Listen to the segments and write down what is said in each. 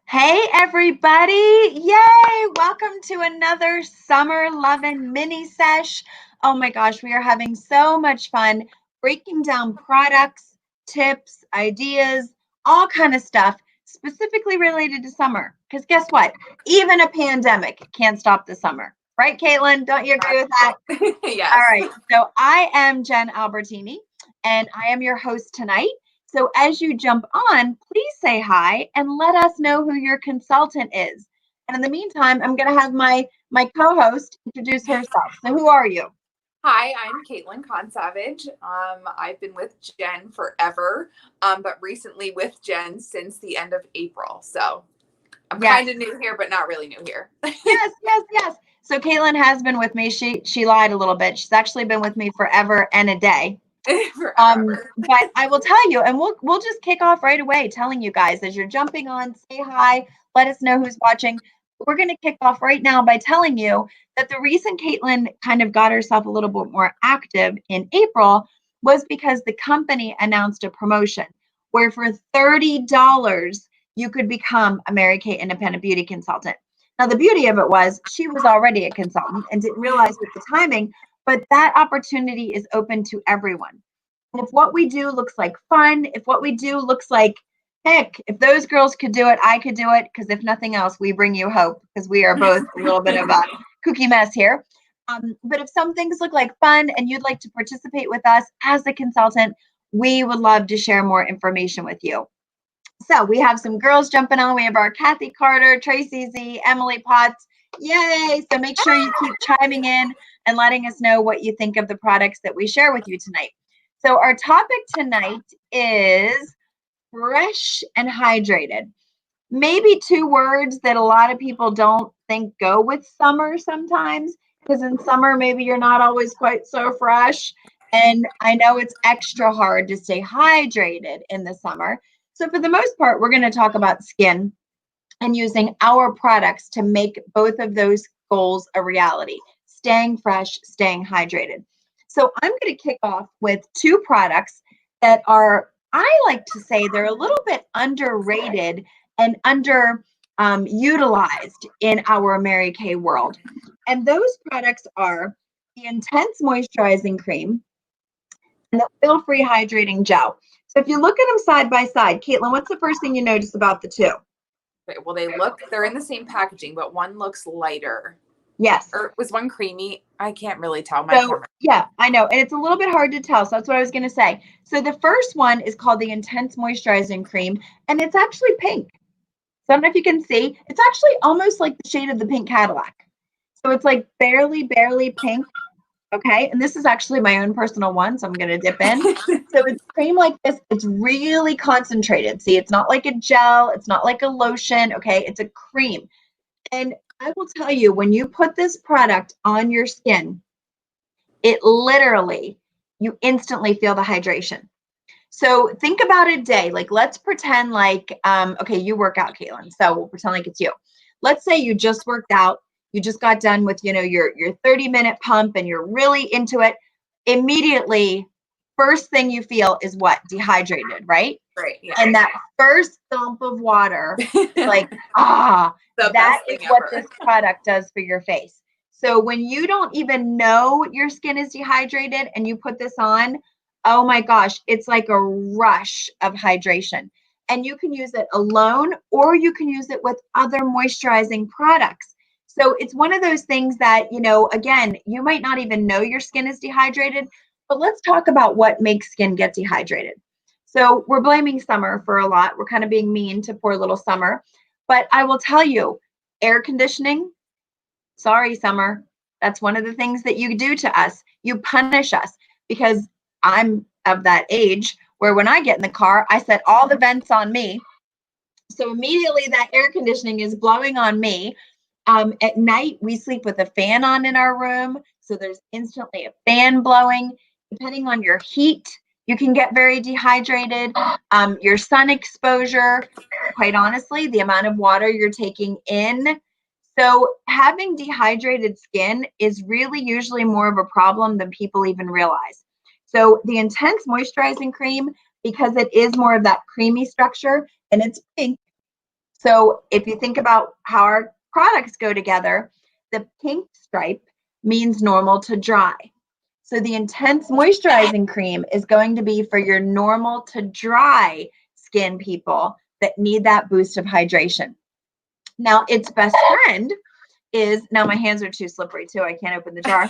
Hey everybody! Yay! Welcome to another Summer Lovin' mini sesh. Oh my gosh, we are having so much fun breaking down products, tips, ideas, all kind of stuff specifically related to summer. Because guess what? Even a pandemic can't stop the summer. Right, Caitlin? Don't you agree with that? All Yes. right. So I am Jen Albertini, and I am your host tonight. So as you jump on, please say hi and let us know who your consultant is. And in the meantime, I'm going to have my co-host introduce herself. So who are you? Hi, I'm Caitlin Consavage. I've been with Jen forever, but recently with Jen since the end of April. So I'm Yes. kind of new here, but not really new here. Yes. So Caitlin has been with me. She lied a little bit. She's actually been with me forever and a day. Forever. But I will tell you, and we'll just kick off right away telling you guys as you're jumping on, say hi, let us know who's watching. We're going to kick off right now by telling you that the reason Caitlin kind of got herself a little bit more active in April was because the company announced a promotion where for $30 you could become a Mary Kay independent beauty consultant. Now the beauty of it was she was already a consultant and didn't realize with the timing, but that opportunity is open to everyone. And if what we do looks like fun, if what we do looks like, heck, if those girls could do it, I could do it. Because if nothing else, we bring you hope because we are both a little bit of a kooky mess here. But if some things look like fun and you'd like to participate with us as a consultant, we would love to share more information with you. So we have some girls jumping on. We have our Kathy Carter, Tracy Z, Emily Potts. Yay! So make sure you keep chiming in and letting us know what you think of the products that we share with you tonight. So our topic tonight is fresh and hydrated. Maybe two words that a lot of people don't think go with summer sometimes, because in summer, maybe you're not always quite so fresh. And I know it's extra hard to stay hydrated in the summer. So, for the most part, we're going to talk about skin and using our products to make both of those goals a reality, staying fresh, staying hydrated. So I'm going to kick off with two products that are, I like to say, they're a little bit underrated and utilized in our Mary Kay world. And those products are the Intense Moisturizing Cream and the Oil-Free Hydrating Gel. So if you look at them side by side, Caitlin, what's the first thing you notice about the two? Okay, well, they're in the same packaging, but one looks lighter. Yes. Or was one creamy? I can't really tell. Yeah, I know. And it's a little bit hard to tell. So that's what I was going to say. So the first one is called the Intense Moisturizing Cream, and it's actually pink. So I don't know if you can see. It's actually almost like the shade of the pink Cadillac. So it's like barely pink. Okay. And this is actually my own personal one. So I'm going to dip in. So it's cream like this. It's really concentrated. See, it's not like a gel. It's not like a lotion. Okay. It's a cream. And I will tell you, when you put this product on your skin, it literally, you instantly feel the hydration. So think about a day. Like, let's pretend like, okay, you work out, Caitlin. So we'll pretend like it's you. Let's say you just worked out. You just got done with, your 30-minute pump and you're really into it. Immediately, first thing you feel is what? Dehydrated, right? Right. Yeah. And that first dump of water, like, The that best is thing what ever. this product does for your face. So when you don't even know your skin is dehydrated and you put this on, oh my gosh, it's like a rush of hydration. And you can use it alone or you can use it with other moisturizing products. So it's one of those things that, again, you might not even know your skin is dehydrated, but let's talk about what makes skin get dehydrated. So we're blaming summer for a lot. We're kind of being mean to poor little summer. But I will tell you, air conditioning, sorry, summer. That's one of the things that you do to us. You punish us because I'm of that age where when I get in the car, I set all the vents on me. So immediately that air conditioning is blowing on me. At night, we sleep with a fan on in our room. So there's instantly a fan blowing. Depending on your heat, you can get very dehydrated. Your sun exposure, quite honestly, the amount of water you're taking in. So having dehydrated skin is really usually more of a problem than people even realize. So the Intense Moisturizing Cream, because it is more of that creamy structure and it's pink, So if you think about how our products go together, the pink stripe means normal to dry. So the intense moisturizing cream is going to be for your normal to dry skin people that need that boost of hydration. Now, its best friend is, now my hands are too slippery too, I can't open the jar.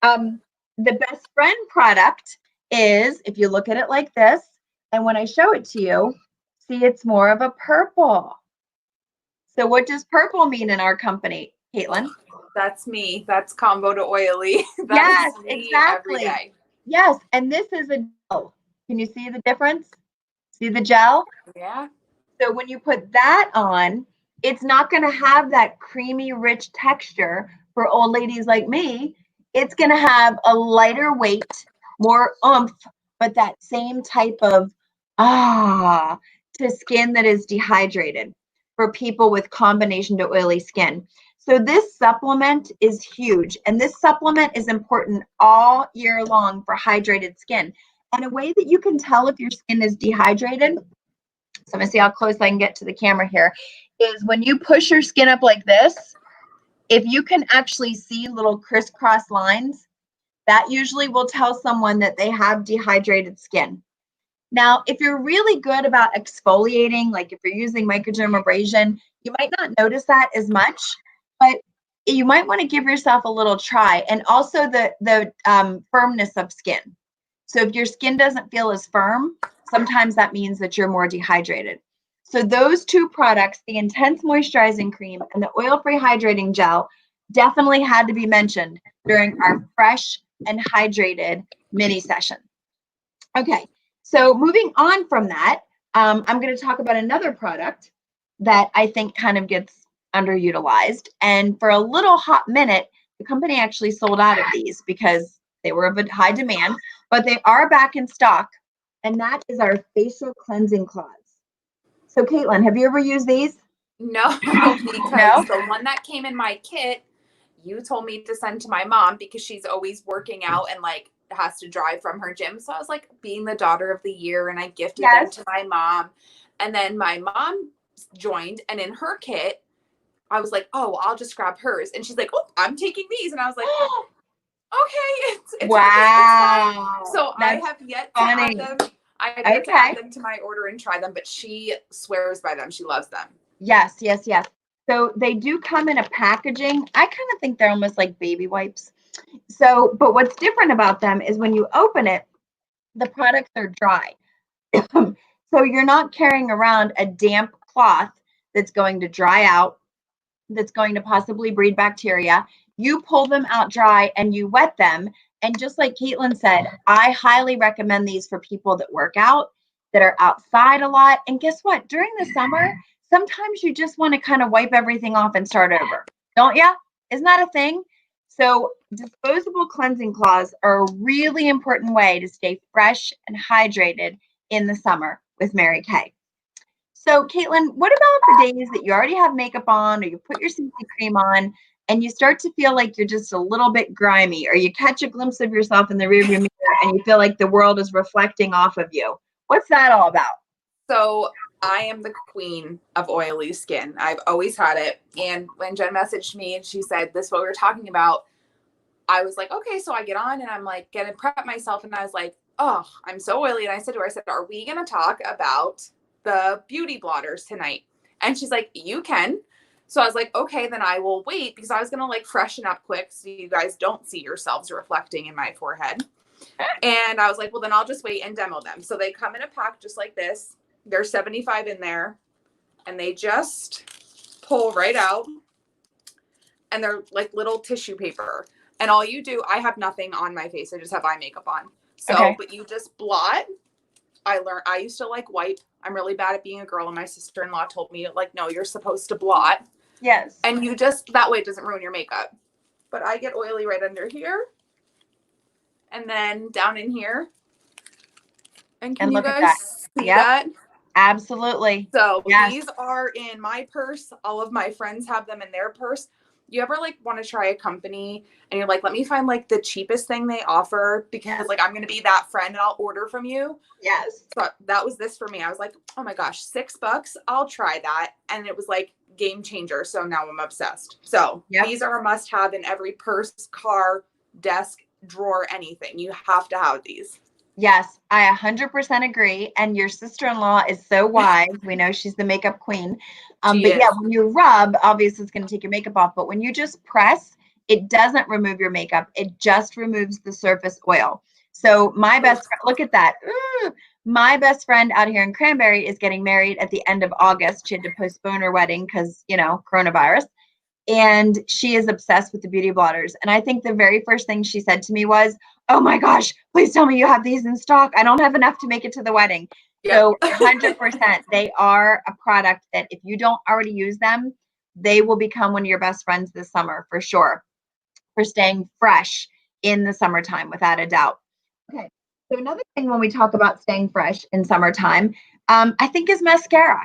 The best friend product is, if you look at it like this, and when I show it to you, see it's more of a purple. So what does purple mean in our company, Caitlin? That's me. That's combo to oily. Yes, That's me every exactly. day. Yes, and this is a gel. Can you see the difference? See the gel? Yeah. So when you put that on, it's not going to have that creamy, rich texture for old ladies like me. It's going to have a lighter weight, more oomph, but that same type of to skin that is dehydrated for people with combination to oily skin. So this supplement is huge, and this supplement is important all year long for hydrated skin. And a way that you can tell if your skin is dehydrated, so I'm gonna see how close I can get to the camera here, is when you push your skin up like this, if you can actually see little crisscross lines, that usually will tell someone that they have dehydrated skin. Now, if you're really good about exfoliating, like if you're using microdermabrasion, you might not notice that as much, but you might want to give yourself a little try. And also the firmness of skin. So if your skin doesn't feel as firm, sometimes that means that you're more dehydrated. So those two products, the intense moisturizing cream and the oil-free hydrating gel, definitely had to be mentioned during our fresh and hydrated mini session. Okay, so moving on from that, I'm going to talk about another product that I think kind of gets underutilized. And for a little hot minute, the company actually sold out of these because they were of a high demand, but they are back in stock. And that is our facial cleansing cloths. So, Caitlin, have you ever used these? No, because No? the one that came in my kit, you told me to send to my mom because she's always working out and like has to drive from her gym. So I was like being the daughter of the year and I gifted them Yes. to my mom. And then my mom joined, and in her kit, I was like, oh, I'll just grab hers. And she's like, oh, I'm taking these. And I was like, okay, it's okay, it's fine. Wow. So I That's have yet to funny. add them. I have yet to Okay. add them to my order and try them, but she swears by them. She loves them. Yes, yes, yes. So they do come in a packaging. I kind of think they're almost like baby wipes. So, but what's different about them is when you open it, the products are dry. So you're not carrying around a damp cloth that's going to dry out, that's going to possibly breed bacteria. You pull them out dry and you wet them. And just like Caitlin said, I highly recommend these for people that work out, that are outside a lot. And guess what? During the summer, sometimes you just want to kind of wipe everything off and start over. Don't ya? Isn't that a thing? So disposable cleansing cloths are a really important way to stay fresh and hydrated in the summer with Mary Kay. So, Caitlin, what about the days that you already have makeup on or you put your CC cream on and you start to feel like you're just a little bit grimy, or you catch a glimpse of yourself in the rearview mirror and you feel like the world is reflecting off of you? What's that all about? So I am the queen of oily skin. I've always had it. And when Jen messaged me and she said, this is what we were talking about, I was like, okay. So I get on and I'm like, gonna prep myself. And I was like, oh, I'm so oily. And I said to her, I said, are we going to talk about the beauty blotters tonight? And she's like, you can. So I was like, okay, then I will wait, because I was going to like freshen up quick so you guys don't see yourselves reflecting in my forehead. And I was like, well, then I'll just wait and demo them. So they come in a pack just like this. There's 75 in there, and they just pull right out, and they're like little tissue paper. And all you do, I have nothing on my face. I just have eye makeup on. So, Okay. but you just blot. I used to like wipe. I'm really bad at being a girl, and my sister-in-law told me like, no, you're supposed to blot. Yes. And you just, that way it doesn't ruin your makeup. But I get oily right under here, and then down in here. And can And you look at that. guys see Yep. that? Absolutely. So Yes. these are in my purse. All of my friends have them in their purse. you ever like want to try a company and you're like, let me find like the cheapest thing they offer because like I'm going to be that friend and I'll order from you. Yes. So that was this for me. I was like, oh my gosh, $6. I'll try that. And it was like game changer. So now I'm obsessed. So these are a must have in every purse, car, desk, drawer, anything. You have to have these. Yes, I 100% agree. And your sister-in-law is so wise. We know she's the makeup queen. But yeah, when you rub, obviously it's going to take your makeup off. But when you just press, it doesn't remove your makeup. It just removes the surface oil. So my best friend, look at that. Ooh, my best friend out here in Cranberry is getting married at the end of August. She had to postpone her wedding because, you know, coronavirus. And she is obsessed with the beauty blotters. And I think the very first thing she said to me was, oh my gosh, please tell me you have these in stock. I don't have enough to make it to the wedding. Yep. So 100%, they are a product that if you don't already use them, they will become one of your best friends this summer for sure, for staying fresh in the summertime, without a doubt. Okay. So another thing when we talk about staying fresh in summertime, I think is mascara.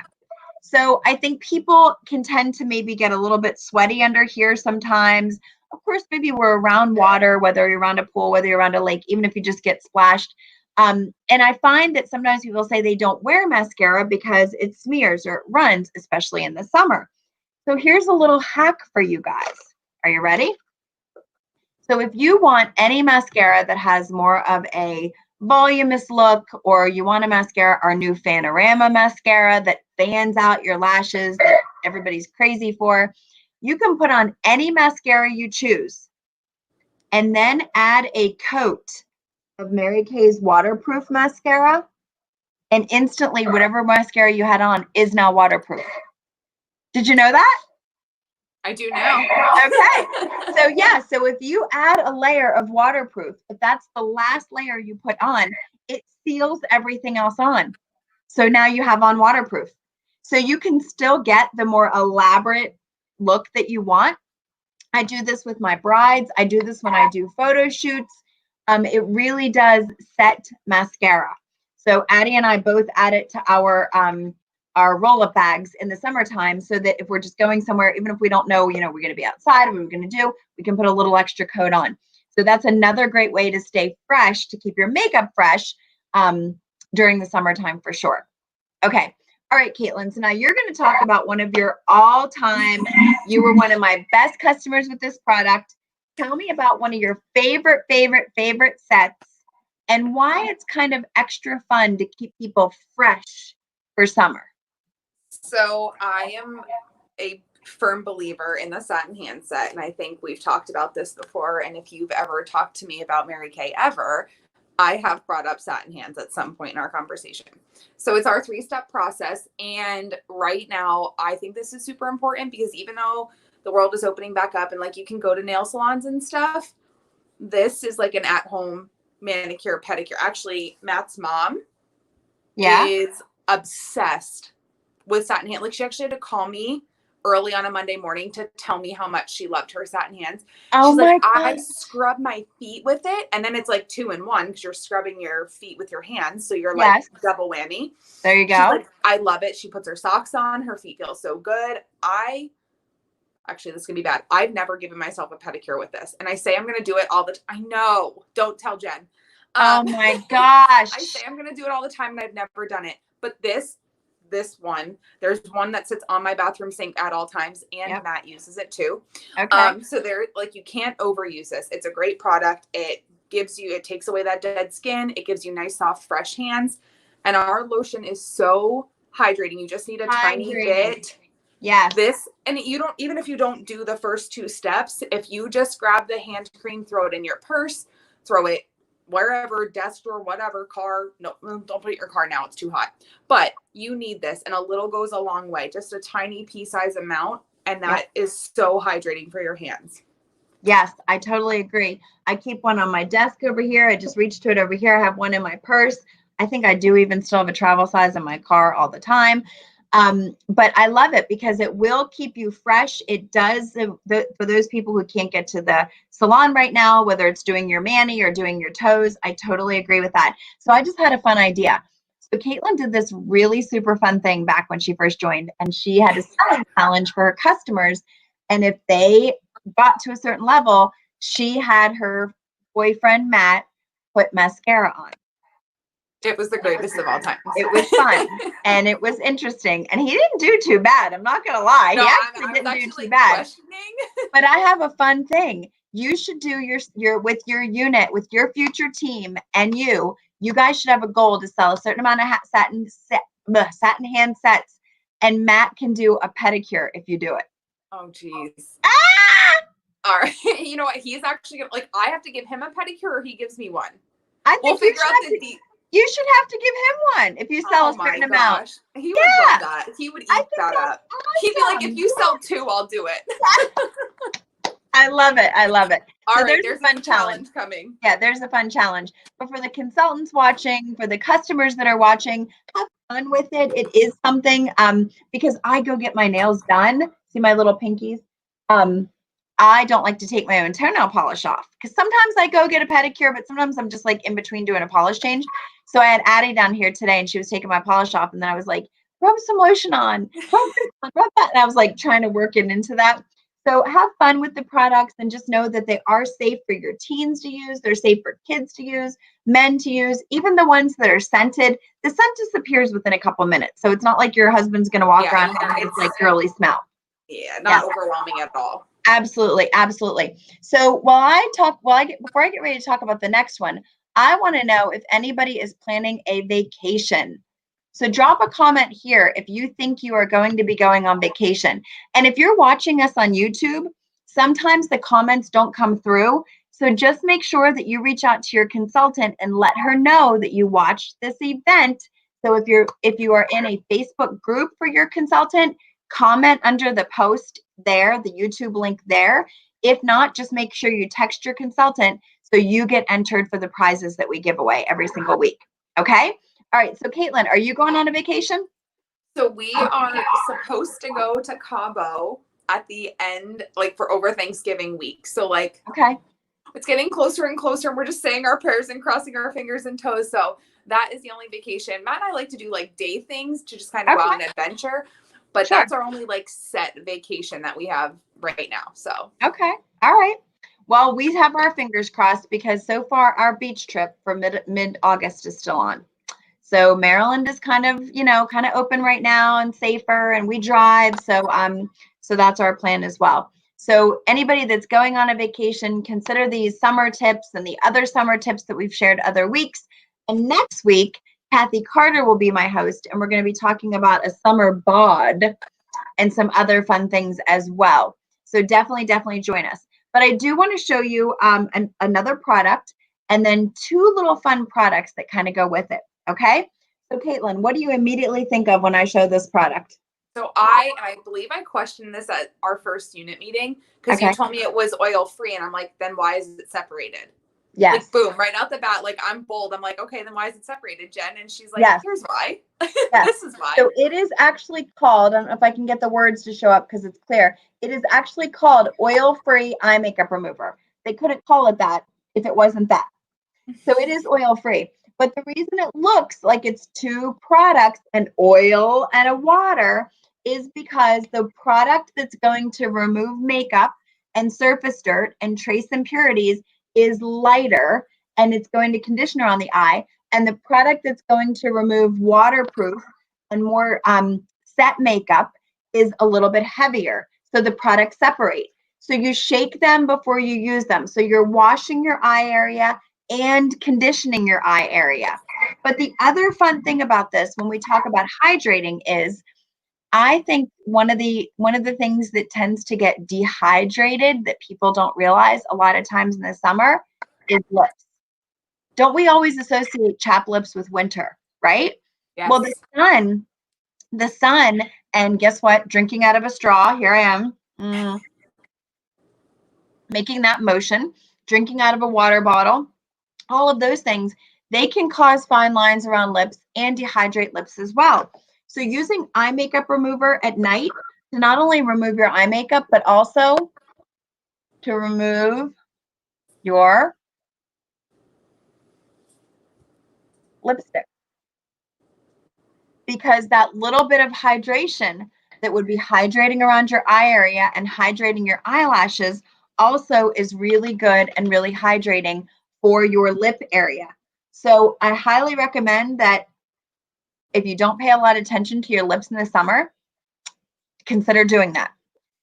So I think people can tend to maybe get a little bit sweaty under here sometimes. Of course, maybe we're around water, whether you're around a pool, whether you're around a lake, even if you just get splashed. And I find that sometimes people say they don't wear mascara because it smears or it runs, especially in the summer. So here's a little hack for you guys. Are you ready? So if you want any mascara that has more of a voluminous look, or you want a mascara, our new Fanorama mascara that fans out your lashes that everybody's crazy for, you can put on any mascara you choose and then add a coat of Mary Kay's waterproof mascara, and instantly whatever mascara you had on is now waterproof. Did you know that? I do now. Okay. So yeah, so if you add a layer of waterproof, if that's the last layer you put on, it seals everything else on. So now you have on waterproof. So you can still get the more elaborate look that you want. I do this with my brides. I do this when I do photo shoots. It really does set mascara. So Addie and I both add it to our roll-up bags in the summertime, so that if we're just going somewhere, even if we don't know, you know, we're going to be outside, what we're going to do, we can put a little extra coat on. So that's another great way to stay fresh, to keep your makeup fresh during the summertime for sure. Okay. All right, Caitlin. So now you're going to talk about one of your all-time, you were one of my best customers with this product. Tell me about one of your favorite sets and why it's kind of extra fun to keep people fresh for summer. So I am a firm believer in the satin hand set, and I think we've talked about this before. And if you've ever talked to me about Mary Kay ever, I have brought up satin hands at some point in our conversation. So it's our 3-step process. And right now, I think this is super important because even though the world is opening back up and like you can go to nail salons and stuff, this is like an at-home manicure, pedicure. Actually, Matt's mom is obsessed with satin hand. Like she actually had to call me early on a Monday morning to tell me how much she loved her satin hands. Oh, she's my like, God. I scrub my feet with it. And then it's like 2 in 1 because you're scrubbing your feet with your hands. So you're like double whammy. There you go. She's like, I love it. She puts her socks on. Her feet feel so good. Actually, this is going to be bad. I've never given myself a pedicure with this. And I say I'm going to do it all the time. I know. Don't tell Jen. Oh my gosh. I say I'm going to do it all the time and I've never done it. But this one, there's one that sits on my bathroom sink at all times, and Matt uses it too. Okay. So they're like, you can't overuse this. It's a great product. It takes away that dead skin. It gives you nice, soft, fresh hands. And our lotion is so hydrating. You just need a tiny bit. Yes. And even if you don't do the first 2 steps, if you just grab the hand cream, throw it in your purse, throw it wherever, desk or whatever, car. No, don't put it in your car now. It's too hot. But you need this, and a little goes a long way. Just a tiny pea-size amount, and that is so hydrating for your hands. Yes, I totally agree. I keep one on my desk over here. I just reached to it over here. I have one in my purse. I think I do even still have a travel size in my car all the time. But I love it because it will keep you fresh. It does, for those people who can't get to the salon right now, whether it's doing your mani or doing your toes, I totally agree with that. So I just had a fun idea. So Caitlin did this really super fun thing back when she first joined, and she had a selling challenge for her customers. And if they got to a certain level, she had her boyfriend, Matt, put mascara on. It was the greatest of all time. It was fun and it was interesting. And he didn't do too bad. I'm not going to lie. No, He actually didn't do too bad. But I have a fun thing. You should do your with your unit, with your future team, and you guys should have a goal to sell a certain amount of satin hand sets, and Matt can do a pedicure if you do it. Oh, geez. Ah! All right. You know what? He's actually gonna, like, I have to give him a pedicure or he gives me one. I think we'll figure out you should have to give him one if you sell a certain amount. He would love that. He would eat that up. Awesome. He'd be like, if you sell 2, I'll do it. I love it. I love it. All right, there's a fun challenge coming. Yeah, there's a fun challenge. But for the consultants watching, for the customers that are watching, have fun with it. It is something, because I go get my nails done. See my little pinkies? I don't like to take my own toenail polish off because sometimes I go get a pedicure, but sometimes I'm just like in between doing a polish change. So I had Addie down here today and she was taking my polish off. And then I was like, rub some lotion on, rub that. And I was like trying to work it into that. So have fun with the products and just know that they are safe for your teens to use. They're safe for kids to use, men to use, even the ones that are scented. The scent disappears within a couple minutes. So it's not like your hud's going to walk around and it's like girly smell. Yeah, not overwhelming at all. Absolutely. Absolutely. So before I get ready to talk about the next one, I want to know if anybody is planning a vacation. So drop a comment here if you think you are going to be going on vacation. And if you're watching us on YouTube, sometimes the comments don't come through. So just make sure that you reach out to your consultant and let her know that you watched this event. So if you are in a Facebook group for your consultant, comment under the post there, the YouTube link there. If not, just make sure you text your consultant so you get entered for the prizes that we give away every single week. Okay? All right. So Caitlin, are you going on a vacation? So we are supposed to go to Cabo at the end, like for over Thanksgiving week. So like, okay, it's getting closer and closer. And we're just saying our prayers and crossing our fingers and toes. So that is the only vacation. Matt and I like to do like day things to just kind of go on an adventure. But that's our only like set vacation that we have right now. So okay, all right. Well, we have our fingers crossed because so far our beach trip for mid-August is still on. So Maryland is kind of open right now and safer, and we drive. So that's our plan as well. So anybody that's going on a vacation, consider these summer tips and the other summer tips that we've shared other weeks. And next week, Kathy Carter will be my host, and we're going to be talking about a summer bod and some other fun things as well. So definitely join us. But I do want to show you another product and then 2 little fun products that kind of go with it. Okay. So Caitlin, what do you immediately think of when I show this product? So I believe I questioned this at our first unit meeting because you told me it was oil free. And I'm like, then why is it separated? Yes. Like, boom, right out the bat. Like, I'm bold. I'm like, okay, then why is it separated, Jen? And she's like, here's why. This is why. So it is actually called, I don't know if I can get the words to show up because it's clear. It is actually called oil-free eye makeup remover. They couldn't call it that if it wasn't that. So it is oil-free. But the reason it looks like it's 2 products, an oil and a water, is because the product that's going to remove makeup and surface dirt and trace impurities is lighter, and it's going to conditioner on the eye. And the product that's going to remove waterproof and more set makeup is a little bit heavier. So the products separate. So you shake them before you use them. So you're washing your eye area and conditioning your eye area. But the other fun thing about this, when we talk about hydrating, is I think one of the things that tends to get dehydrated that people don't realize a lot of times in the summer is lips. Don't we always associate chapped lips with winter, right? Yes. Well, the sun, and guess what? Drinking out of a straw. Here I am, making that motion, drinking out of a water bottle. All of those things, they can cause fine lines around lips and dehydrate lips as well. So using eye makeup remover at night to not only remove your eye makeup, but also to remove your lipstick. Because that little bit of hydration that would be hydrating around your eye area and hydrating your eyelashes also is really good and really hydrating for your lip area. So I highly recommend that if you don't pay a lot of attention to your lips in the summer, consider doing that,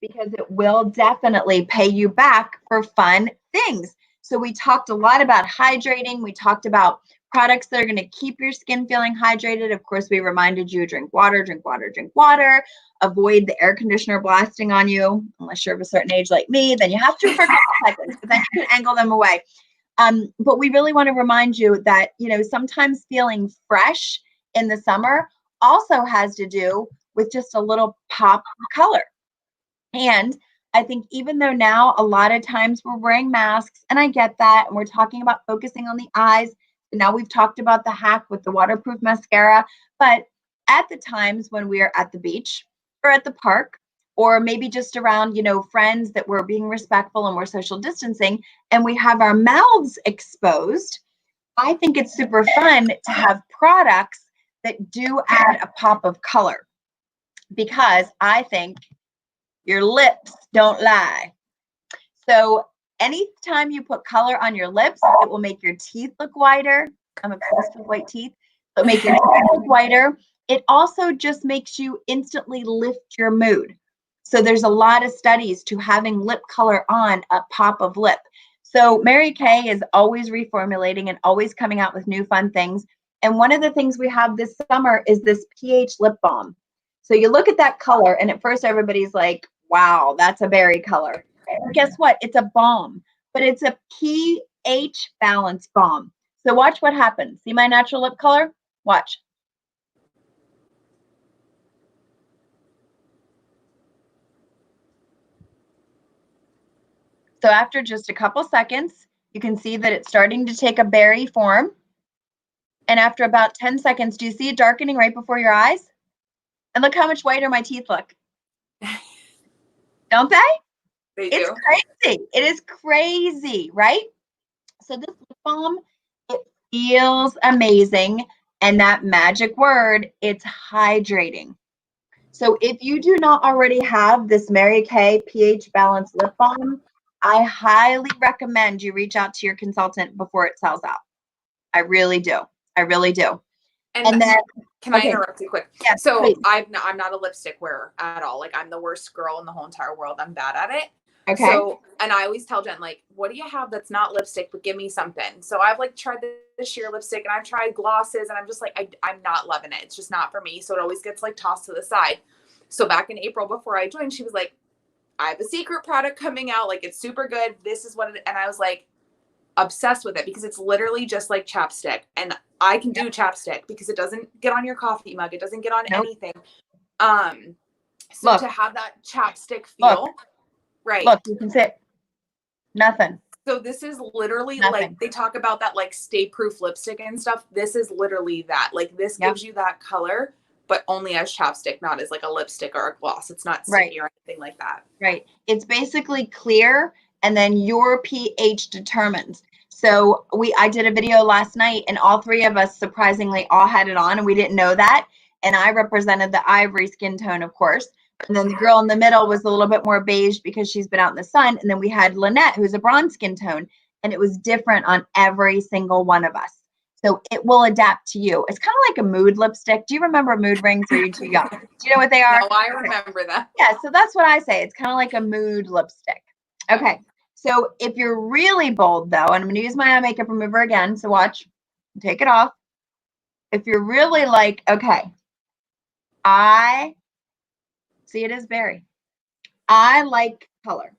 because it will definitely pay you back for fun things. So we talked a lot about hydrating. We talked about products that are going to keep your skin feeling hydrated. Of course, we reminded you, drink water, drink water, drink water. Avoid the air conditioner blasting on you. Unless you're of a certain age like me, then you have to for a couple seconds, but then you can angle them away. But we really want to remind you that, sometimes feeling fresh in the summer also has to do with just a little pop of color. And I think even though now a lot of times we're wearing masks, and I get that, and we're talking about focusing on the eyes, and now we've talked about the hack with the waterproof mascara, but at the times when we're at the beach or at the park, or maybe just around, friends that we're being respectful and we're social distancing, and we have our mouths exposed, I think it's super fun to have products that do add a pop of color, because I think your lips don't lie. So anytime you put color on your lips, it will make your teeth look whiter. I'm obsessed with white teeth. It'll make your teeth look whiter. It also just makes you instantly lift your mood. So there's a lot of studies to having lip color on a pop of lip. So Mary Kay is always reformulating and always coming out with new fun things. And one of the things we have this summer is this pH lip balm. So you look at that color, and at first everybody's like, wow, that's a berry color. And guess what? It's a balm, but it's a pH balance balm. So watch what happens. See my natural lip color? Watch. So after just a couple seconds, you can see that it's starting to take a berry form. And after about 10 seconds, do you see it darkening right before your eyes? And look how much whiter my teeth look. Don't they? They It's do. crazy. It is crazy, right? So this lip balm, it feels amazing. And that magic word, it's hydrating. So if you do not already have this Mary Kay pH Balance Lip Balm, I highly recommend you reach out to your consultant before it sells out. I really do. I really do. And then, can I interrupt you quick? Yes, so please. I'm not a lipstick wearer at all. Like, I'm the worst girl in the whole entire world. I'm bad at it. Okay. So, and I always tell Jen, like, what do you have that's not lipstick, but give me something. So I've like tried the sheer lipstick, and I've tried glosses, and I'm just like, I'm not loving it. It's just not for me. So it always gets like tossed to the side. So back in April, before I joined, she was like, I have a secret product coming out. Like, it's super good. This is what it, and I was like, obsessed with it, because it's literally just like chapstick, and I can do chapstick because it doesn't get on your coffee mug. It doesn't get on anything. So look, to have that chapstick feel, right? Look, you can sit. Nothing. So this is literally like, they talk about that like stay proof lipstick and stuff. This is literally that. Like, this gives you that color, but only as chapstick, not as like a lipstick or a gloss. It's not sticky or anything like that. Right. It's basically clear, and then your pH determines. So I did a video last night, and all three of us surprisingly all had it on, and we didn't know that. And I represented the ivory skin tone, of course. And then the girl in the middle was a little bit more beige because she's been out in the sun. And then we had Lynette, who's a bronze skin tone, and it was different on every single one of us. So it will adapt to you. It's kind of like a mood lipstick. Do you remember mood rings, or are you too young? Do you know what they are? No, I remember that. Yeah, so that's what I say. It's kind of like a mood lipstick. Okay, so if you're really bold, though, and I'm going to use my eye makeup remover again, so watch, take it off. If you're really like, okay, I see it as berry. I like color.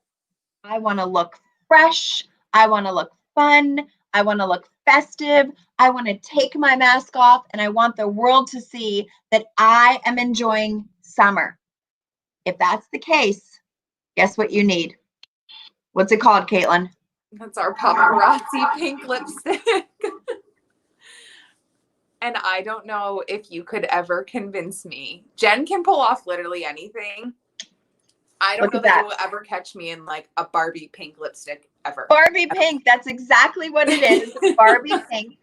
I want to look fresh. I want to look fun. I want to look festive. I want to take my mask off, and I want the world to see that I am enjoying summer. If that's the case, guess what you need? What's it called, Caitlin? That's our paparazzi pink lipstick. And I don't know if you could ever convince me. Jen can pull off literally anything. I don't know that you will ever catch me in like a Barbie pink lipstick ever. Barbie pink. That's exactly what it is. It's Barbie pink.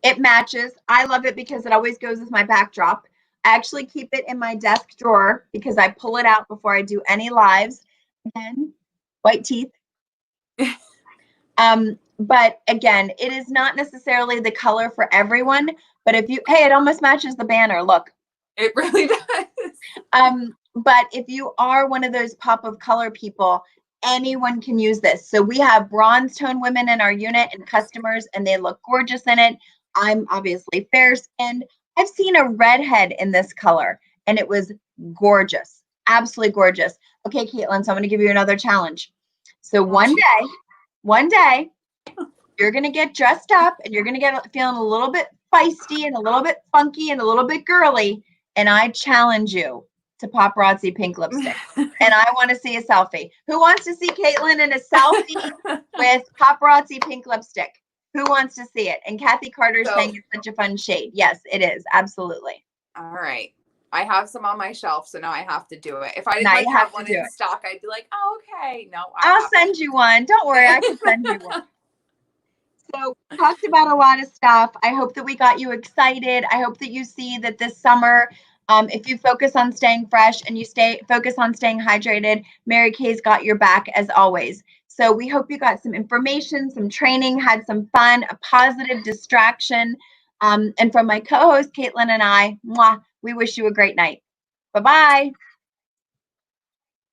It matches. I love it because it always goes with my backdrop. I actually keep it in my desk drawer because I pull it out before I do any lives. Again, white teeth. But again, it is not necessarily the color for everyone. But if you, hey, it almost matches the banner. Look. It really does. But if you are one of those pop of color people, anyone can use this. So we have bronze tone women in our unit and customers, and they look gorgeous in it. I'm obviously fair skinned. I've seen a redhead in this color, and it was gorgeous, absolutely gorgeous. Okay, Caitlin, so I'm going to give you another challenge. So one day, you're going to get dressed up and you're going to get feeling a little bit feisty and a little bit funky and a little bit girly. And I challenge you to paparazzi pink lipstick. And I want to see a selfie. Who wants to see Caitlin in a selfie with paparazzi pink lipstick? Who wants to see it? And Kathy Carter's saying it's such a fun shade. Yes, it is. Absolutely. All right. I have some on my shelf, so now I have to do it. If I didn't have one in stock, I'd be like, oh, okay. No, I'll send you one. Don't worry. I can send you one. So we talked about a lot of stuff. I hope that we got you excited. I hope that you see that this summer, if you focus on staying fresh and you focus on staying hydrated, Mary Kay's got your back as always. So we hope you got some information, some training, had some fun, a positive distraction. And from my co-host, Caitlin, and I, we wish you a great night. Bye-bye.